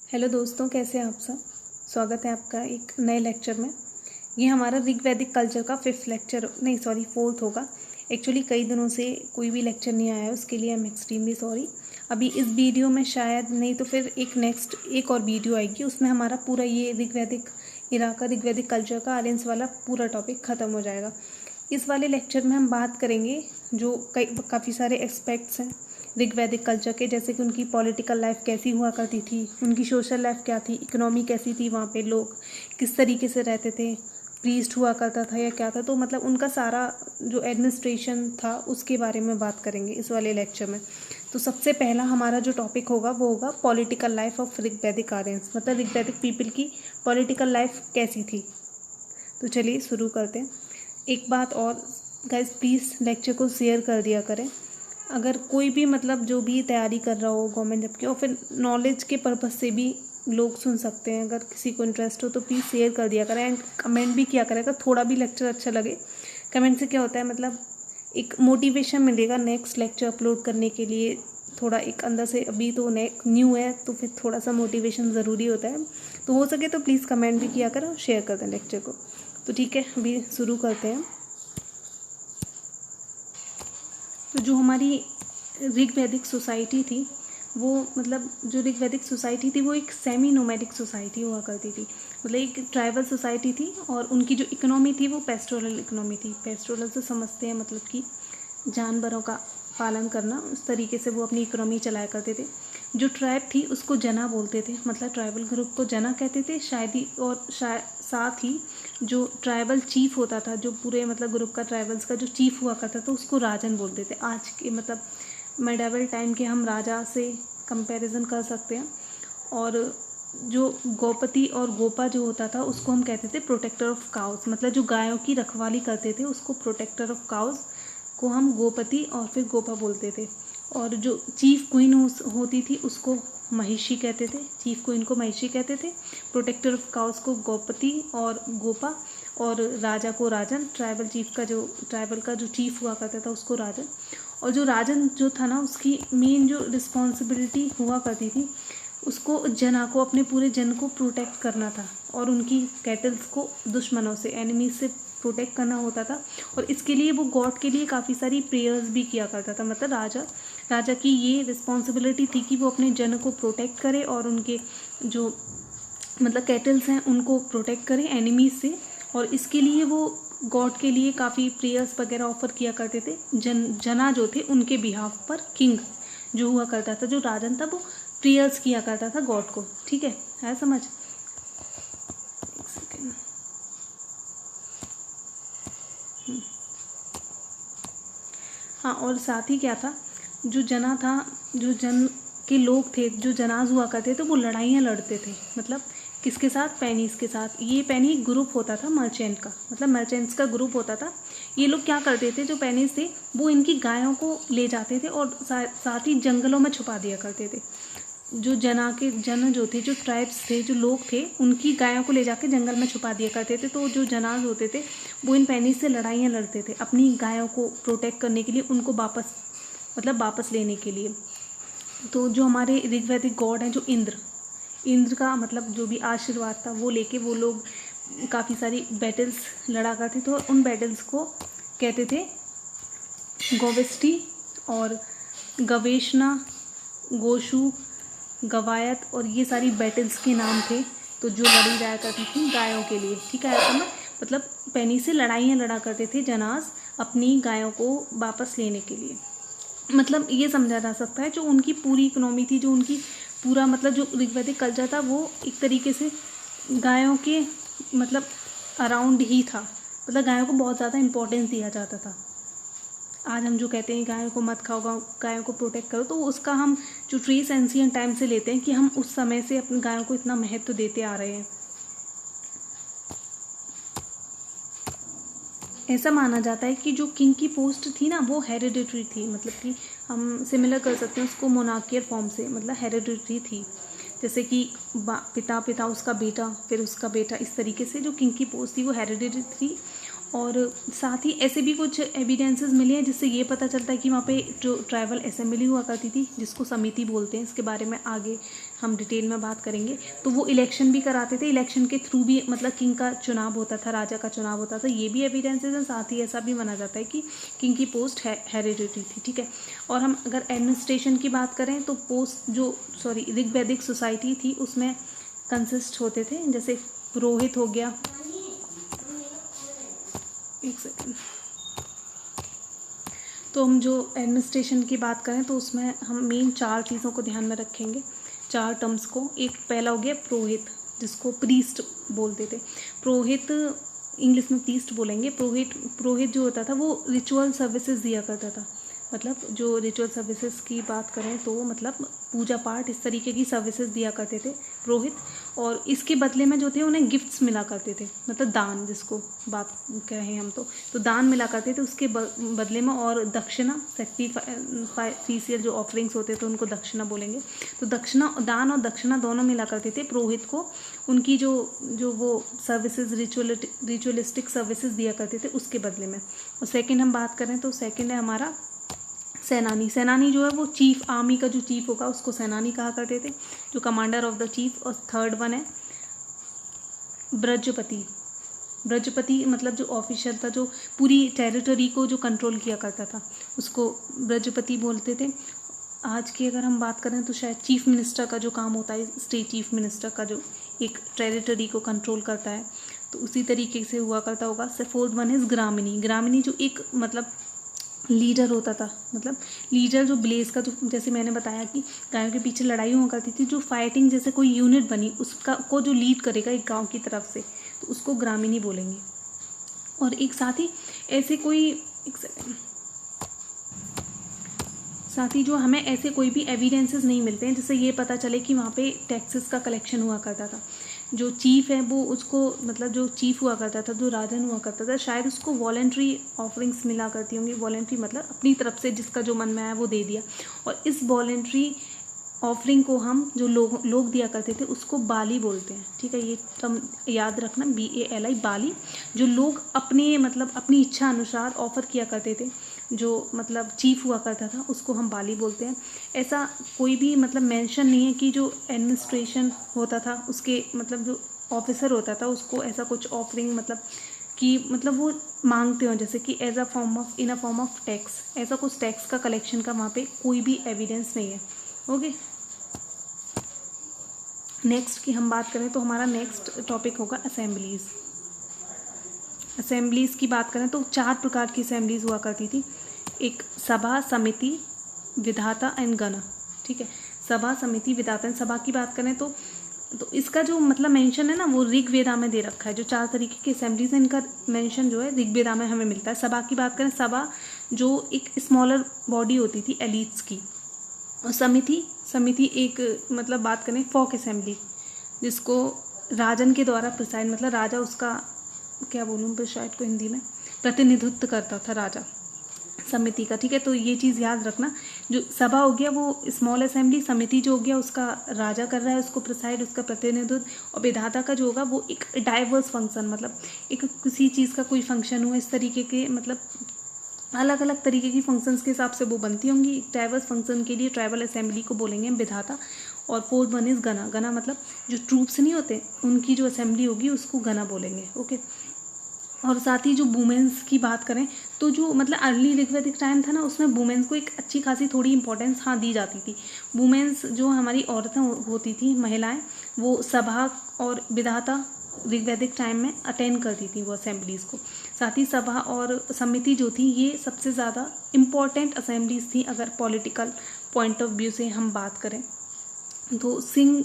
Hello दोस्तों, कैसे हैं आप सब। स्वागत है आपका एक नए लेक्चर में। ये हमारा ऋग वैदिक कल्चर का फोर्थ होगा। एक्चुअली कई दिनों से कोई भी लेक्चर नहीं आया है, उसके लिए आई एम एक्सट्रीमली सॉरी। अभी इस वीडियो में शायद नहीं तो फिर एक और वीडियो आएगी, उसमें हमारा पूरा ये ऋग वैदिक इरा का ऋग वैदिक कल्चर का आर्यंस वाला पूरा टॉपिक ख़त्म हो जाएगा। इस वाले लेक्चर में हम बात करेंगे जो काफ़ी सारे एस्पेक्ट्स हैं ऋग वैदिक कल्चर के, जैसे कि उनकी पॉलिटिकल लाइफ कैसी हुआ करती थी, उनकी सोशल लाइफ क्या थी, इकोनॉमी कैसी थी, वहाँ पे लोग किस तरीके से रहते थे, प्रीस्ट हुआ करता था या क्या था। तो मतलब उनका सारा जो एडमिनिस्ट्रेशन था उसके बारे में बात करेंगे इस वाले लेक्चर में। तो सबसे पहला हमारा जो टॉपिक होगा वो होगा पॉलिटिकल लाइफ ऑफ ऋग वैदिक आर्यंस, मतलब ऋग वैदिक पीपल की पॉलिटिकल लाइफ कैसी थी। तो चलिए शुरू करते हैं। एक बात और गाइस, प्लीज़ लेक्चर को शेयर कर दिया करें। अगर कोई भी मतलब जो भी तैयारी कर रहा हो गवर्नमेंट जॉब की, और फिर नॉलेज के पर्पज़ से भी लोग सुन सकते हैं, अगर किसी को इंटरेस्ट हो तो प्लीज़ शेयर कर दिया करें एंड कमेंट भी किया करें। अगर थोड़ा भी लेक्चर अच्छा लगे, कमेंट से क्या होता है मतलब एक मोटिवेशन मिलेगा नेक्स्ट लेक्चर अपलोड करने के लिए। थोड़ा एक अंदर से, अभी तो न्यू है तो फिर थोड़ा सा मोटिवेशन ज़रूरी होता है। तो हो सके तो प्लीज़ कमेंट भी किया करें और शेयर कर दें लेक्चर को। तो ठीक है, अभी शुरू करते हैं। तो जो हमारी ऋग वैदिक सोसाइटी थी वो, मतलब जो ऋग वैदिक सोसाइटी थी वो एक सेमी नोमैडिक सोसाइटी हुआ करती थी, मतलब एक ट्राइबल सोसाइटी थी। और उनकी जो इकोनॉमी थी वो पेस्टोरल इकोनॉमी थी। पेस्टोरल से समझते हैं मतलब कि जानवरों का पालन करना, उस तरीके से वो अपनी इकोनॉमी चलाया करते थे। जो ट्राइब थी उसको जना बोलते थे, मतलब ट्राइबल ग्रुप को जना कहते थे शायद ही। और साथ ही जो ट्राइबल चीफ होता था, जो पूरे मतलब ग्रुप का ट्राइबल्स का जो चीफ हुआ करता था उसको राजन बोलते थे। आज के मतलब मेडावल टाइम के हम राजा से कंपैरिजन कर सकते हैं। और जो गोपति और गोपा जो होता था उसको हम कहते थे प्रोटेक्टर ऑफ काउस, मतलब जो गायों की रखवाली करते थे उसको प्रोटेक्टर ऑफ काउस को हम गोपति और फिर गोपा बोलते थे। और जो चीफ क्वीन होती थी उसको महिषी कहते थे, चीफ क्वीन को महिषी कहते थे, प्रोटेक्टर ऑफ काउस को गोपति और गोपा, और राजा को राजन, ट्राइबल का जो चीफ हुआ करता था उसको राजन। और जो राजन जो था ना, उसकी मेन जो रिस्पॉन्सिबिलिटी हुआ करती थी उसको जना को, अपने पूरे जन को प्रोटेक्ट करना था, और उनकी कैटल्स को दुश्मनों से, एनिमीज से प्रोटेक्ट करना होता था। और इसके लिए वो गॉड के लिए काफ़ी सारी प्रेयर्स भी किया करता था। मतलब राजा की ये रिस्पॉन्सिबिलिटी थी कि वो अपने जन को प्रोटेक्ट करे और उनके जो मतलब कैटल्स हैं उनको प्रोटेक्ट करे एनिमीज से। और इसके लिए वो गॉड के लिए काफ़ी प्रेयर्स वगैरह ऑफर किया करते थे। जना जो थे उनके बिहाफ पर किंग जो हुआ करता था, जो राजन था, वो प्रेयर्स किया करता था गॉड को। ठीक है समझ। एक सेकेंड। हाँ, और साथ ही क्या था, जो जना था, जो जन के लोग थे, जो जनाज हुआ करते थे, वो लड़ाइयाँ लड़ते थे। मतलब किसके साथ? पैनीज के साथ। ये पैनी ग्रुप होता था मर्चेंट का, मतलब मर्चेंट्स का ग्रुप होता था। ये लोग क्या करते थे, जो पैनीज थे वो इनकी गायों को ले जाते थे और साथ ही जंगलों में छुपा दिया करते थे। जो जन जो थे, जो ट्राइब्स थे, जो लोग थे, उनकी गायों को ले जाके जंगल में छुपा दिया करते थे। तो जो जनाज होते थे वो इन पैनीज से लड़ाइयाँ लड़ते थे अपनी गायों को प्रोटेक्ट करने के लिए, उनको वापस लेने के लिए। तो जो हमारे ऋग वैदिक गॉड हैं, जो इंद्र का मतलब जो भी आशीर्वाद था वो लेके वो लोग काफ़ी सारी बैटल्स लड़ा करते थे। और उन बैटल्स को कहते थे गोवेष्टि और गवेशना, गोशु, गवायत, और ये सारी बैटल्स के नाम थे। तो जो लड़ी जाया करती थी गायों के लिए। ठीक है, ऐसा मतलब पैनी से लड़ाइयाँ लड़ा करते थे जनाज अपनी गायों को वापस लेने के लिए। मतलब ये समझा जा सकता है जो उनकी पूरी इकोनॉमी थी, जो उनकी पूरा मतलब जो ऋग वैदिक कल्चर था वो एक तरीके से गायों के मतलब अराउंड ही था। मतलब गायों को बहुत ज़्यादा इम्पोर्टेंस दिया जाता था। आज हम जो कहते हैं गायों को मत खाओ, गायों को प्रोटेक्ट करो, तो उसका हम जो ट्रेस एंशिएंट टाइम से लेते हैं कि हम उस समय से अपनी गायों को इतना महत्व देते आ रहे हैं। ऐसा माना जाता है कि जो किंग की पोस्ट थी ना वो हेरिडिटरी थी, मतलब कि हम सिमिलर कर सकते हैं उसको मोनार्कियल फॉर्म से, मतलब हेरिडिटरी थी। जैसे कि पिता उसका बेटा, फिर उसका बेटा, इस तरीके से जो किंग की पोस्ट थी वो हेरिडिटरी थी। और साथ ही ऐसे भी कुछ एविडेंसेस मिले हैं जिससे ये पता चलता है कि वहाँ पे जो ट्राइबल असेंबली हुआ करती थी, जिसको समिति बोलते हैं, इसके बारे में आगे हम डिटेल में बात करेंगे। तो वो इलेक्शन भी कराते थे, इलेक्शन के थ्रू भी मतलब किंग का चुनाव होता था, राजा का चुनाव होता था, ये भी एविडेंसेस हैं। साथ ही ऐसा भी माना जाता है कि किंग की पोस्ट हेरिडिटरी थी, ठीक है। और हम अगर एडमिनिस्ट्रेशन की बात करें तो पोस्ट जो ऋग्वैदिक सोसाइटी थी उसमें कंसिस्ट होते थे, जैसे पुरोहित हो गया, एक सेकेंड। तो हम जो एडमिनिस्ट्रेशन की बात करें तो उसमें हम मेन 4 चीज़ों को ध्यान में रखेंगे, 4 टर्म्स को। एक पहला हो गया पुरोहित, जिसको प्रीस्ट बोलते थे। पुरोहित इंग्लिश में प्रीस्ट बोलेंगे। पुरोहित जो होता था वो रिचुअल सर्विसेज दिया करता था। मतलब जो रिचुअल सर्विसेज की बात करें तो मतलब पूजा पाठ इस तरीके की सर्विसेज दिया करते थे पुरोहित। और इसके बदले में जो थे उन्हें गिफ्ट्स मिला करते थे, मतलब दान जिसको बात कहें हम तो दान मिला करते थे उसके बदले में। और दक्षिणा, सैक्रिफिशियल जो ऑफरिंग्स होते थे उनको दक्षिणा बोलेंगे। तो दक्षिणा, दान और दक्षिणा दोनों मिला करते थे पुरोहित को, उनकी जो वो सर्विसेज रिचुअलिस्टिक सर्विसेज दिया करते थे उसके बदले में। और सेकेंड हम बात करें तो सेकेंड है हमारा सेनानी। सेनानी जो है वो चीफ, आर्मी का जो चीफ होगा उसको सेनानी कहा करते थे, जो कमांडर ऑफ द चीफ। और थर्ड वन है ब्रजपति। ब्रजपति मतलब जो ऑफिसर था, जो पूरी टेरिटरी को जो कंट्रोल किया करता था, उसको ब्रजपति बोलते थे। आज की अगर हम बात करें तो शायद चीफ मिनिस्टर का जो काम होता है, स्टेट चीफ मिनिस्टर का, जो एक टेरिटरी को कंट्रोल करता है, तो उसी तरीके से हुआ करता होगा। फोर्थ वन इज ग्रामीणी। ग्रामीणी जो एक मतलब लीडर होता था, मतलब लीडर जो विलेज का, जो जैसे मैंने बताया कि गायों के पीछे लड़ाई हुआ करती थी, जो फाइटिंग जैसे कोई यूनिट बनी उसका को जो लीड करेगा एक गांव की तरफ से, तो उसको ग्रामीणी बोलेंगे। और एक साथ ही ऐसे कोई, एक सेकेंड, साथ ही जो हमें ऐसे कोई भी एविडेंसेस नहीं मिलते हैं जिससे ये पता चले कि वहाँ पे टैक्सेस का कलेक्शन हुआ करता था। जो चीफ है वो उसको, मतलब जो चीफ हुआ करता था, जो राजन हुआ करता था, शायद उसको वॉलेंट्री ऑफरिंग्स मिला करती होंगी। वॉलेंट्री मतलब अपनी तरफ से जिसका जो मन में आया वो दे दिया। और इस वॉलेंट्री ऑफरिंग को हम जो लोग दिया करते थे उसको बाली बोलते हैं, ठीक है। ये टर्म याद रखना, BALI, बाली। जो लोग अपने मतलब अपनी इच्छा अनुसार ऑफर किया करते थे, जो मतलब चीफ हुआ करता था, उसको हम बाली बोलते हैं। ऐसा कोई भी मतलब मेंशन नहीं है कि जो एडमिनिस्ट्रेशन होता था उसके मतलब जो ऑफिसर होता था उसको ऐसा कुछ ऑफरिंग मतलब कि मतलब वो मांगते हो, जैसे कि as a form of, in a form of tax. ऐसा कुछ टैक्स का कलेक्शन का वहाँ पे कोई भी एविडेंस नहीं है। ओके, नेक्स्ट की हम बात करें तो हमारा नेक्स्ट टॉपिक होगा असेंबलीज़। असेंबलीज़ की बात करें तो 4 प्रकार की असेंबलीज़ हुआ करती थी। एक सभा, समिति, विधाता एंड गण, ठीक है। सभा, समिति, विधाता। सभा की बात करें तो इसका जो मतलब मेंशन है ना वो ऋग्वेदा में दे रखा है। जो 4 तरीके की असेंबलीज हैं इनका मेंशन जो है ऋग्वेदा में हमें मिलता है। सभा की बात करें, सभा जो एक स्मॉलर बॉडी होती थी एलिट्स की। और समिति एक मतलब बात करें फॉक असेंबली, जिसको राजन के द्वारा प्रिसाइड, मतलब राजा उसका क्या बोलूँ प्रिसाइड को हिंदी में, प्रतिनिधित्व करता था राजा समिति का, ठीक है। तो ये चीज़ याद रखना, जो सभा हो गया वो स्मॉल असेंबली, समिति जो हो गया उसका राजा कर रहा है उसको प्रिसाइड, उसका प्रतिनिधित्व। और विधाता का जो होगा वो एक डाइवर्स फंक्शन, मतलब एक किसी चीज़ का कोई फंक्शन हुआ इस तरीके के, मतलब अलग अलग तरीके की फंक्शंस के हिसाब से वो बनती होंगी। डाइवर्स फंक्शन के लिए ट्राइबल असेंबली को बोलेंगे विधाता। और फोर्थ वन इज गना। गना मतलब जो ट्रूप्स नहीं होते उनकी जो असेंबली होगी उसको गना बोलेंगे, ओके। और साथ ही जो वुमेन्स की बात करें तो जो मतलब अर्ली ऋग्वैदिक टाइम था ना उसमें वुमेन्स को एक अच्छी खासी थोड़ी इंपॉर्टेंस हाँ दी जाती थी। वुमेन्स जो हमारी औरतें होती थी, महिलाएं, वो सभा और विधाता ऋग्वैदिक टाइम में अटेंड करती थी वो असेंबलीज़ को। साथ ही सभा और समिति जो थी ये सबसे ज़्यादा इम्पॉर्टेंट असेंबलीज थी अगर पॉलिटिकल पॉइंट ऑफ व्यू से हम बात करें तो। सिंह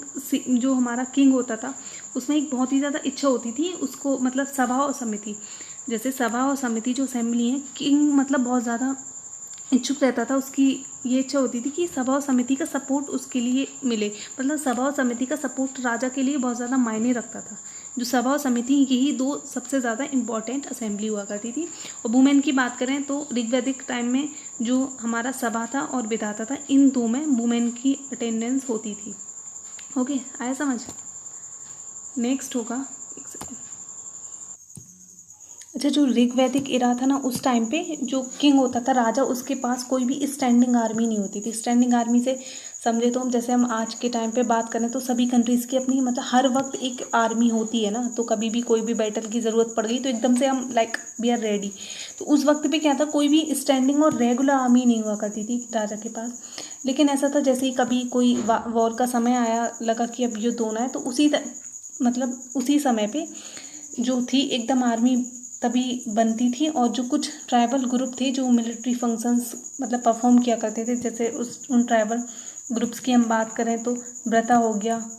जो हमारा किंग होता था उसमें एक बहुत ही ज़्यादा इच्छा होती थी उसको, मतलब सभा और समिति, जैसे सभा और समिति जो असेंबली है, किंग मतलब बहुत ज़्यादा इच्छुक रहता था, उसकी ये इच्छा होती थी कि सभा और समिति का सपोर्ट उसके लिए मिले। मतलब सभा और समिति का सपोर्ट राजा के लिए बहुत ज़्यादा मायने रखता था। जो सभा और समिति यही 2 सबसे ज़्यादा इम्पॉर्टेंट असेंबली हुआ करती थी। और वुमेन की बात करें तो ऋग्वैदिक टाइम में जो हमारा सभा था और विधाता था, इन 2 में वुमेन की अटेंडेंस होती थी। ओके, आया समझ। नेक्स्ट होगा, अच्छा, जो ऋग्वैदिक इरा था ना, उस टाइम पे जो किंग होता था, राजा, उसके पास कोई भी स्टैंडिंग आर्मी नहीं होती थी। स्टैंडिंग आर्मी से समझे तो हम, जैसे हम आज के टाइम पे बात करें तो सभी कंट्रीज़ की अपनी मतलब हर वक्त एक आर्मी होती है ना, तो कभी भी कोई भी बैटल की ज़रूरत पड़ गई तो एकदम से हम लाइक वी आर रेडी। तो उस वक्त पे क्या था, कोई भी स्टैंडिंग और रेगुलर आर्मी नहीं हुआ करती थी राजा के पास। लेकिन ऐसा था जैसे ही कभी कोई वॉर का समय आया, लगा कि अब युद्ध होना है, तो मतलब उसी समय पे जो थी एकदम आर्मी तभी बनती थी। और जो कुछ ट्राइबल ग्रुप थे जो मिलिट्री फंक्शंस मतलब परफॉर्म किया करते थे, जैसे उन ट्राइबल ग्रुप्स की हम बात करें तो व्रता हो गया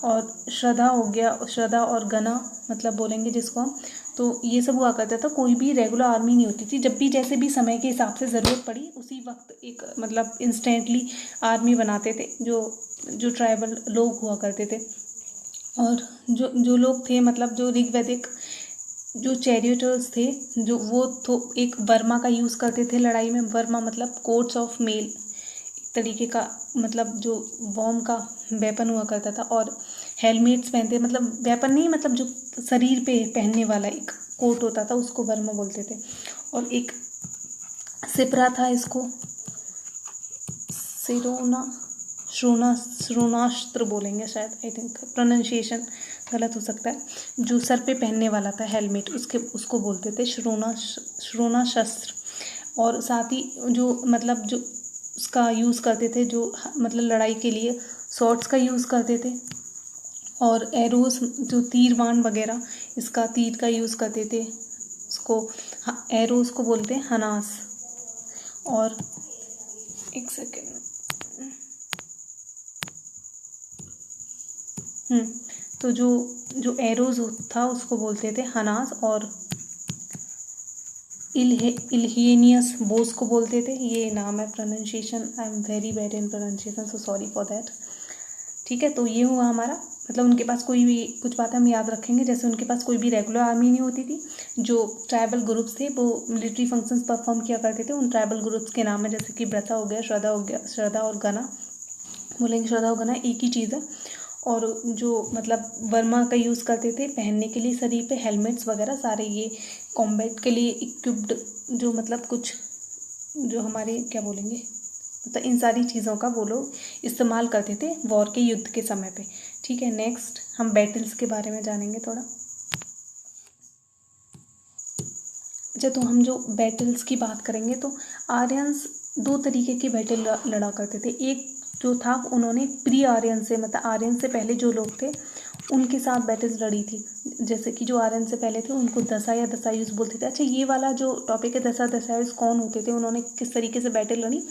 और श्रद्धा हो गया, श्रद्धा और गना मतलब बोलेंगे जिसको हम, तो ये सब हुआ करता था। कोई भी रेगुलर आर्मी नहीं होती थी। जब भी जैसे भी समय के हिसाब से ज़रूरत पड़ी उसी वक्त एक मतलब इंस्टेंटली आर्मी बनाते थे जो ट्राइबल लोग हुआ करते थे। और जो लोग थे मतलब जो ऋग्वैदिक जो चैरियटर्स थे, जो वो तो एक वर्मा का यूज़ करते थे लड़ाई में। वर्मा मतलब कोट्स ऑफ मेल, एक तरीके का मतलब जो वॉर्म का वेपन हुआ करता था। और हेलमेट्स पहनते, मतलब वेपन नहीं, मतलब जो शरीर पे पहनने वाला एक कोट होता था उसको वर्मा बोलते थे। और एक सिपरा था, इसको श्रोणास्त्र बोलेंगे शायद, आई थिंक प्रोनाउंसिएशन गलत हो सकता है। जो सर पे पहनने वाला था हेलमेट, उसको बोलते थे श्रोणाशस्त्र। और साथ ही जो मतलब जो उसका यूज़ करते थे, जो मतलब लड़ाई के लिए शॉर्ट्स का यूज़ करते थे। और एरोस जो तीरवान वगैरह, इसका तीर का यूज़ करते थे, उसको एरोस को बोलते हैं हनास। और एक सेकेंड, तो जो एरोज था उसको बोलते थे हनास। और इल्हेनियस बोस को बोलते थे। ये नाम है, pronunciation I am very bad in pronunciation, so sorry for that. ठीक है, तो ये हुआ हमारा मतलब उनके पास कोई भी कुछ बातें हम याद रखेंगे। जैसे उनके पास कोई भी रेगुलर आर्मी नहीं होती थी। जो ट्राइबल ग्रुप्स थे वो मिलिट्री फंक्शंस परफॉर्म किया करते थे। उन ट्राइबल ग्रुप्स के नाम है जैसे कि व्रता हो गया, श्रद्धा और गना बोलेंगे। श्रद्धा और गना एक ही चीज़ है। और जो मतलब वर्मा का यूज़ करते थे पहनने के लिए शरीर पे, हेलमेट्स वगैरह सारे ये कॉम्बैट के लिए इक्विप्ड, जो मतलब कुछ जो हमारे क्या बोलेंगे मतलब इन सारी चीज़ों का वो लोग इस्तेमाल करते थे वॉर के युद्ध के समय पे। ठीक है, नेक्स्ट हम बैटल्स के बारे में जानेंगे थोड़ा। अच्छा, तो हम जो बैटल्स की बात करेंगे तो आर्यंस दो तरीके के बैटल लड़ा करते थे। एक जो था उन्होंने प्री आर्यन से मतलब आर्यन से पहले जो लोग थे उनके साथ बैटल्स लड़ी थी। जैसे कि जो आर्यन से पहले थे उनको दशा या दशायुज बोलते थे। अच्छा, ये वाला जो टॉपिक है दशायुज कौन होते थे, उन्होंने किस तरीके से बैटल लड़ी,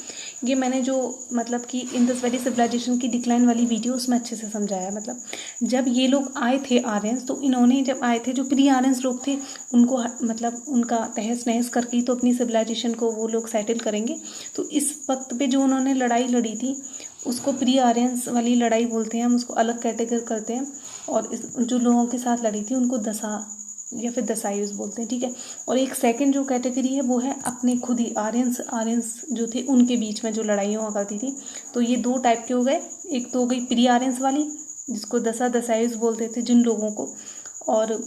ये मैंने जो मतलब कि इंडस वैली सिविलाइजेशन की डिक्लाइन वाली वीडियो उसमें अच्छे से समझाया। मतलब जब ये लोग आए थे आर्यंस, तो इन्होंने जब आए थे जो प्री आर्यंस लोग थे उनको मतलब उनका तहस नहस करके तो अपनी सिविलाइजेशन को वो लोग सेटल करेंगे। तो इस वक्त पे जो उन्होंने लड़ाई लड़ी थी उसको प्री आर्यंस वाली लड़ाई बोलते हैं, हम उसको अलग कैटेगरी करते हैं। और जो लोगों के साथ लड़ी थी उनको दशा या फिर दशायुज बोलते हैं। ठीक है, और एक सेकंड जो कैटेगरी है वो है अपने खुद ही आर्यंस जो थे उनके बीच में जो लड़ाई हुआ करती थी। तो ये दो टाइप के हो गए। एक तो हो गई प्री आर्यंस वाली जिसको दशायुज बोलते थे जिन लोगों को, और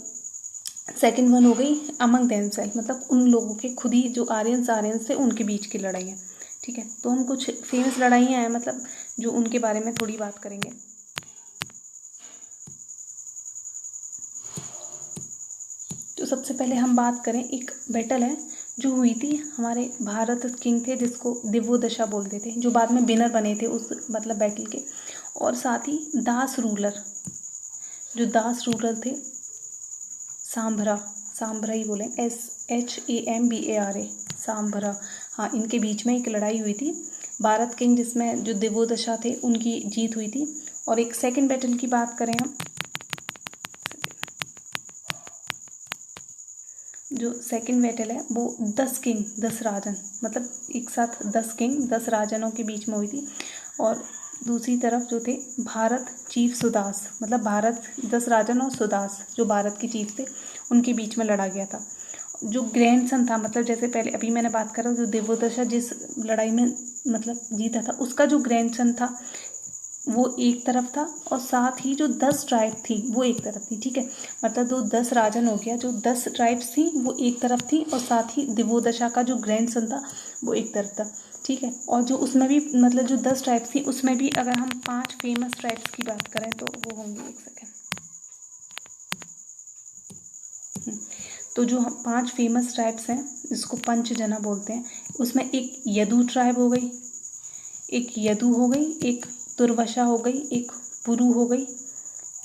सेकंड वन हो गई अमंग देमसेल्फ मतलब उन लोगों के खुद ही जो आर्यंस थे उनके बीच की लड़ाई है। ठीक है, तो हम कुछ फेमस लड़ाइयाँ हैं मतलब जो उनके बारे में थोड़ी बात करेंगे। तो सबसे पहले हम बात करें, एक बैटल है जो हुई थी, हमारे भारत किंग थे जिसको दिवोदशा बोलते थे, जो बाद में विनर बने थे उस मतलब बैटल के। और साथ ही दास रूलर थे सांभरा ही बोलें, SHAMBARA सांभरा, हाँ, इनके बीच में एक लड़ाई हुई थी भारत किंग जिसमें जो दिवोदशा थे उनकी जीत हुई थी। और एक सेकंड बैटल की बात करें हम, जो सेकंड बैटल है वो 10 राजन मतलब एक साथ 10 राजनों के बीच में हुई थी। और दूसरी तरफ जो थे भारत चीफ सुदास मतलब भारत 10 राजन और सुदास जो भारत के चीफ थे उनके बीच में लड़ा गया था। जो ग्रैंडसन था मतलब जैसे पहले अभी मैंने बात करा जो दिवोदशा जिस लड़ाई में मतलब जीता था उसका जो ग्रैंडसन था वो एक तरफ था और साथ ही जो 10 ट्राइब थी वो एक तरफ थी, ठीक है। मतलब जो 10 राजन हो गया, जो 10 ट्राइब्स थी वो एक तरफ थी और साथ ही दिवोदशा का जो ग्रैंडसन था वो एक तरफ था, ठीक है। और जो उसमें भी मतलब जो 10 ट्राइब्स थी उसमें भी अगर हम 5 फेमस ट्राइब्स की बात करें तो वो होंगी, एक सेकेंड, तो जो 5 फेमस ट्राइब्स हैं जिसको पंचजना बोलते हैं, उसमें एक यदु ट्राइब हो गई, एक यदु हो गई, एक तुर्वशा हो गई, एक पुरु हो गई,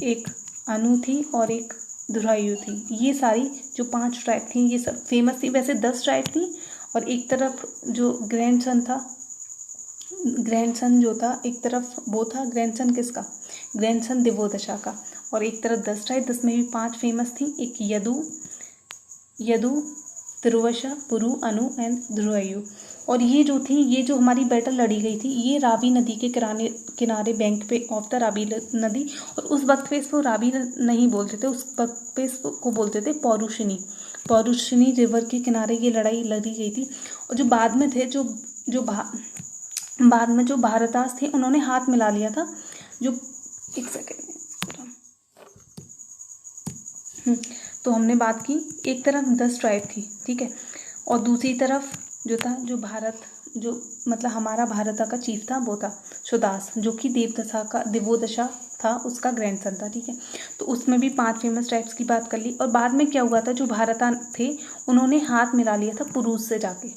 एक अनु थी और एक दुरायु थी। ये सारी जो 5 ट्राइब थी ये सब फेमस थी। वैसे 10 ट्राइब थी और एक तरफ जो ग्रैंडसन था, ग्रैंडसन जो था एक तरफ वो था, ग्रैंडसन किसका, ग्रैंडसन दिवोदशा का, और एक तरफ 10 ट्राइब, 10 में भी 5 फेमस थी, एक यदु, तुर्वशा, पुरु, अनु एंड दुरायु। और ये जो थी, ये जो हमारी बैटल लड़ी गई थी ये रावी नदी के किनारे बैंक पे ऑफ द रावी नदी, और उस वक्त पे इसको रावी नहीं बोलते थे, उस वक्त पे इसको बोलते थे पौरुषिनी रिवर के किनारे ये लड़ाई लड़ी गई थी। और जो बाद में थे बाद में जो भारतास थे उन्होंने हाथ मिला लिया था, जो एक सेकेंड तो हमने बात की, एक तरफ 10 ट्राइब थी, ठीक है, और दूसरी तरफ जो था, जो भारत, जो मतलब हमारा भारत का चीफ था वो था सुदास, जो कि दिवोदशा था उसका ग्रैंडसन था, ठीक है। तो उसमें भी 5 फेमस ट्राइब्स की बात कर ली। और बाद में क्या हुआ था, जो भारता थे उन्होंने हाथ मिला लिया था पुरुष से जाके,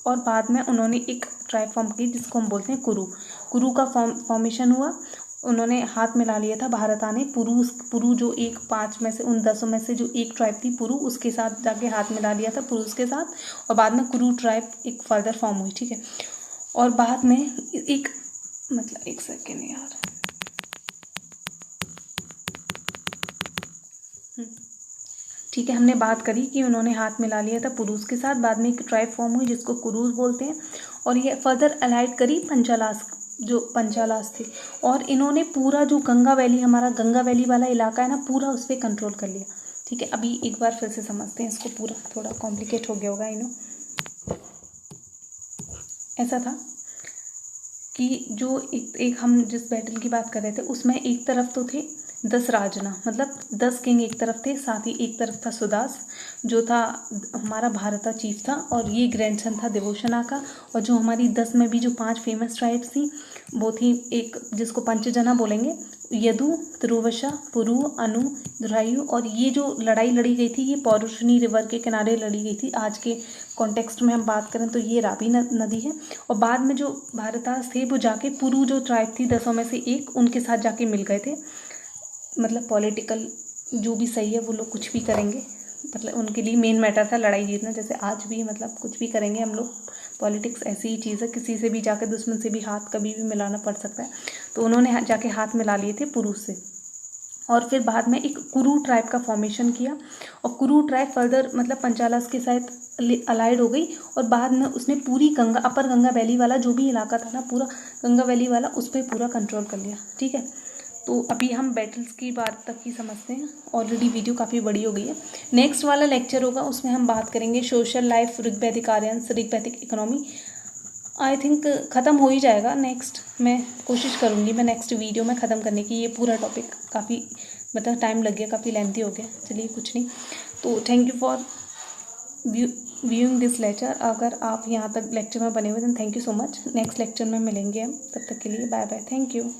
और बाद में उन्होंने एक ट्राइब फॉर्म की जिसको हम बोलते हैं कुरु का फॉर्मेशन हुआ। उन्होंने हाथ मिला लिया था भारता ने पुरु जो एक 5 में से उन 10 में से जो एक ट्राइब थी पुरु, उसके साथ जाके हाथ मिला लिया था पुरुष के साथ, और बाद में कुरु ट्राइब एक फर्दर फॉर्म हुई, ठीक है। और बाद में एक मतलब एक सेकेंड यार, ठीक है, हमने बात करी कि उन्होंने हाथ मिला लिया था पुरुष के साथ, बाद में एक ट्राइब फॉर्म हुई जिसको कुरुस बोलते हैं, और ये फर्दर अलाइड करी पंचालास थे, और इन्होंने पूरा जो गंगा वैली, हमारा गंगा वैली वाला इलाका है ना, पूरा उस पर कंट्रोल कर लिया, ठीक है। अभी एक बार फिर से समझते हैं इसको, पूरा थोड़ा कॉम्प्लिकेट हो गया होगा ऐसा था कि जो एक हम जिस बैटल की बात कर रहे थे उसमें एक तरफ तो थे 10 राजना, मतलब 10 किंग एक तरफ थे, साथ ही एक तरफ था सुदास जो था हमारा भारत चीफ था, और ये ग्रैंडसन था देवोशना का। और जो हमारी 10 में भी जो 5 फेमस ट्राइब्स थी वो थी, एक जिसको पंचजना बोलेंगे, यदु, तुर्वशा, पुरु, अनु, दुरायु। और ये जो लड़ाई लड़ी गई थी ये पौरुषिनी रिवर के किनारे लड़ी गई थी। आज के कॉन्टेक्स्ट में हम बात करें तो ये रावी नदी है। और बाद में जो भारतास थे वो जाके पुरु जो ट्राइब थी 10 में से एक, उनके साथ जाके मिल गए थे। मतलब पॉलिटिकल जो भी सही है वो लोग कुछ भी करेंगे, मतलब उनके लिए मेन मैटर था लड़ाई जीतना, जैसे आज भी मतलब कुछ भी करेंगे हम लोग, पॉलिटिक्स ऐसी ही चीज़ है, किसी से भी जाकर दुश्मन से भी हाथ कभी भी मिलाना पड़ सकता है। तो उन्होंने जाके हाथ मिला लिए थे पुरुष से, और फिर बाद में एक कुरु ट्राइब का फॉर्मेशन किया, और कुरु ट्राइब फर्दर मतलब पंचालास के साथ अलाइड हो गई, और बाद में उसने पूरी गंगा, अपर गंगा वैली वाला जो भी इलाका था ना, पूरा गंगा वैली वाला, उस पर पूरा कंट्रोल कर लिया, ठीक है। तो अभी हम बैटल्स की बात तक ही समझते हैं, ऑलरेडी वीडियो काफ़ी बड़ी हो गई है। नेक्स्ट वाला लेक्चर होगा उसमें हम बात करेंगे सोशल लाइफ, ऋग्वैदिक आर्यंस, ऋग्वैदिक इकोनॉमी। आई थिंक ख़त्म हो ही जाएगा, नेक्स्ट मैं कोशिश करूँगी मैं नेक्स्ट वीडियो में ख़त्म करने की। ये पूरा टॉपिक काफ़ी मतलब टाइम लग गया, काफ़ी लेंथी हो गया, चलिए कुछ नहीं। तो thank you for viewing this lecture. अगर आप यहाँ तक लेक्चर में बने हुए then thank you so much. Next lecture में मिलेंगे हम, तब तक के लिए बाय बाय, थैंक यू।